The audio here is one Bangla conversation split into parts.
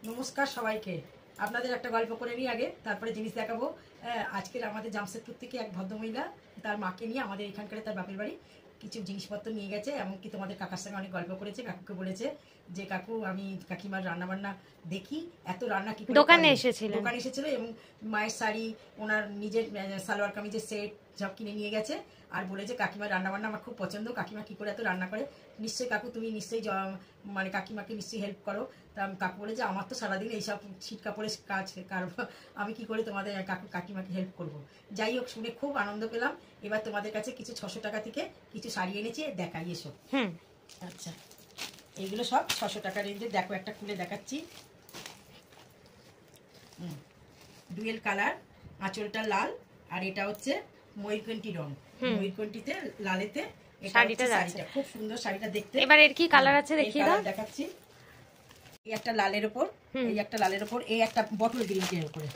নমস্কার সবাইকে। আপনাদের একটা গল্প করে নিই আগে, তারপরে জিনিস দেখাবো। আজকের আমাদের জামশেদপুর থেকে এক ভদ্রমহিলা তার মাকে নিয়ে আমাদের এখানকার তার বাপের বাড়ি কিছু জিনিসপত্র নিয়ে গেছে। এমনকি তোমাদের কাকার সঙ্গে অনেক গল্প করেছে। কাকুকে বলেছে যে কাকু আমি কাকিমার রান্নাবান্না দেখি, এত রান্না কি করে দোকানে এসেছিল এবং মায়ের শাড়ি, ওনার নিজের সালোয়ার কামিজের সেট সব কিনে নিয়ে গেছে। আর বলেছে কাকিমার রান্নাবান্না আমার খুব পছন্দ, কাকিমা কি করে এত রান্না করে, নিশ্চয়ই কাকু তুমি নিশ্চয়ই মানে কাকিমাকে নিশ্চয়ই হেল্প করো। তা কাকু বলে যে আমার তো সারাদিন এইসব ছিট কাপড়ের কাজ, আমি কি করে তোমাদের কাকিমাকে হেল্প করব। যাই হোক, শুনে খুব আনন্দ পেলাম। এবার তোমাদের কাছে কিছু 600 টাকা থেকে কিছু শাড়ি এনেছি, দেখাই এসো। আচ্ছা, এইগুলো সব 600 টাকা রেঞ্জে। দেখো, একটা খুলে দেখাচ্ছি। ডুয়েল কালার, আঁচলটা লাল, আর এটা হচ্ছে ময়ূরকণ্ঠী রং। ময়ূরকণ্ঠীতে লালেতে শাড়িটা খুব সুন্দর। শাড়িটা দেখতে। এবার এর কি কালার আছে দেখিয়ে দাও। দেখাচ্ছি। এই একটা লালের উপর, এই একটা লালের উপর, এই একটা বটল গ্রিন এর উপরে,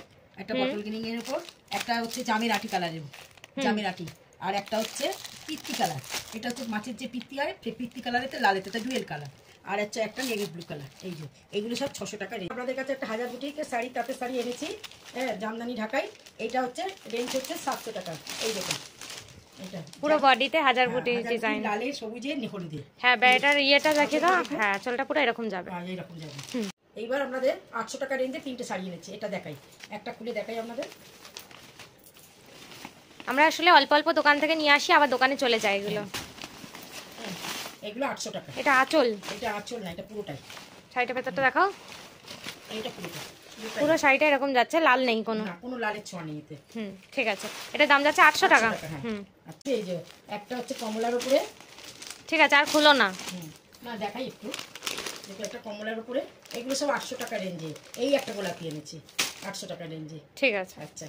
একটা বটল গ্রিন এর উপর, একটা হচ্ছে জামের আটি কালারের, জামের আটি, আর একটা হচ্ছে পিত্তি কালার। এটা হচ্ছে মাছের যে পিত্তি হয়, সেই পিত্তি কালারেতে লালেতে, এটা ডুয়েল কালার। আর হচ্ছে একটা নেভি ব্লু কালার। এই যে এইগুলো সব 600 টাকা রেঞ্জ। আপনাদের কাছে একটা 1000 বুটিকের শাড়ি, তাঁতের শাড়ি এনেছি, জামদানি ঢাকাই। এইটা হচ্ছে রেঞ্জ হচ্ছে 700 টাকা। এই দেখুন, এটা পুরো বডিতে 1000 বুটি ডিজাইন, লালে সবুজে হলুদে। হ্যাঁ, এটার ইয়েটা দেখিয়ে দাও। হ্যাঁ, চলটা পুরো এরকম যাবে। হ্যাঁ, এরকম যাবে। এইবার আপনাদের 800 টাকা রেঞ্জে 3টে শাড়ি এনেছি, এটা দেখাই, একটা খুলে দেখাই আপনাদের। আমরা আসলে অল্প অল্প দোকান থেকে নিয়ে আসি, আবার দোকানে চলে যায় এগুলো। এগুলো 800 টাকা। এটা আঁচল, এটা আঁচল না, এটা পুরোটাই। শাড়িটা ভেতরটা দেখাও। এইটা পুরোটা, পুরো শাড়িটা এরকম যাচ্ছে, লাল নেই কোনো, না কোনো লালের ছোঁয়া নেই এতে। ঠিক আছে। এটা দাম যাচ্ছে 800 টাকা। আচ্ছা, এই যে একটা হচ্ছে কমলার উপরে, ঠিক আছে, আর খুলো না। না, দেখাই একটু। দেখো, একটা কমলার উপরে, এগুলো সব 800 টাকা রেঞ্জে। এই একটা গোলাপি এনেছি 800 টাকা রেঞ্জে। ঠিক আছে। আচ্ছা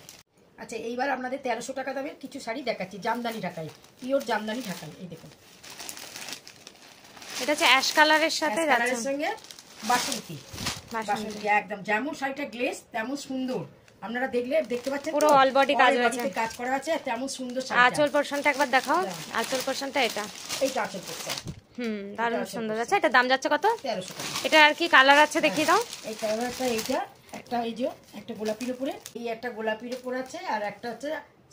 আচ্ছা, এইবার আপনাদের 1300 টাকা দামের কিছু শাড়ি দেখাচ্ছি, জামদানি ঢাকাই, পিওর জামদানি ঢাকাই। এই দেখুন, এটা হচ্ছে অ্যাশ কালারের সাথে যাচ্ছে, সঙ্গে বাসন্তী, বাসন্তী একদম যেমন শাড়িটা গ্লেজ তেমন সুন্দর। আপনারা দেখতে পাচ্ছেন, পুরো অল বডি কাজ আছে, কাজ করা আছে, তেমন সুন্দর শাড়ি। আঁচল পোরশনটা একবার দেখাও। আঁচল পোরশনটা এটা, এইটা আঁচল পোরশন। দারুণ সুন্দর আছে। এটা দাম যাচ্ছে কত? 1300 টাকা। এটা আর কি কালার আছে দেখিয়ে দাও। এই কালারটা, এইটা একটা, এই যে একটা গোলাপির উপরে, এই একটা গোলাপির উপর আছে, আর একটা হচ্ছে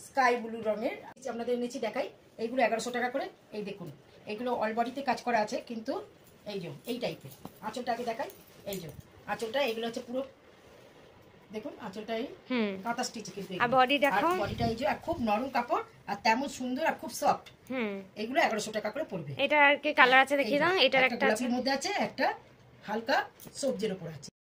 স্কাই ব্লু রঙের। আপনাদের এনেছি দেখাই, এইগুলো 1100 টাকা করে। এই দেখুন, এইগুলো অল বডিতে কাজ করা আছে, কিন্তু এই যে এই টাইপের। আঁচলটা আগে দেখাই। এই যে আঁচলটা, এগুলো হচ্ছে পুরো দেখুন, আঁচলটা এই কাঁথা স্টিচ, কিন্তু আর বডি দেখো, বডিটা এই যে খুব নরম কাপড়, আর তেমন সুন্দর আর খুব সফট। এগুলো 1100 টাকা করে পড়বে। এটা আর কি কালার আছে দেখিয়ে দাও। এটার একটা গোলাপির মধ্যে আছে, একটা হালকা সবজির উপর আছে।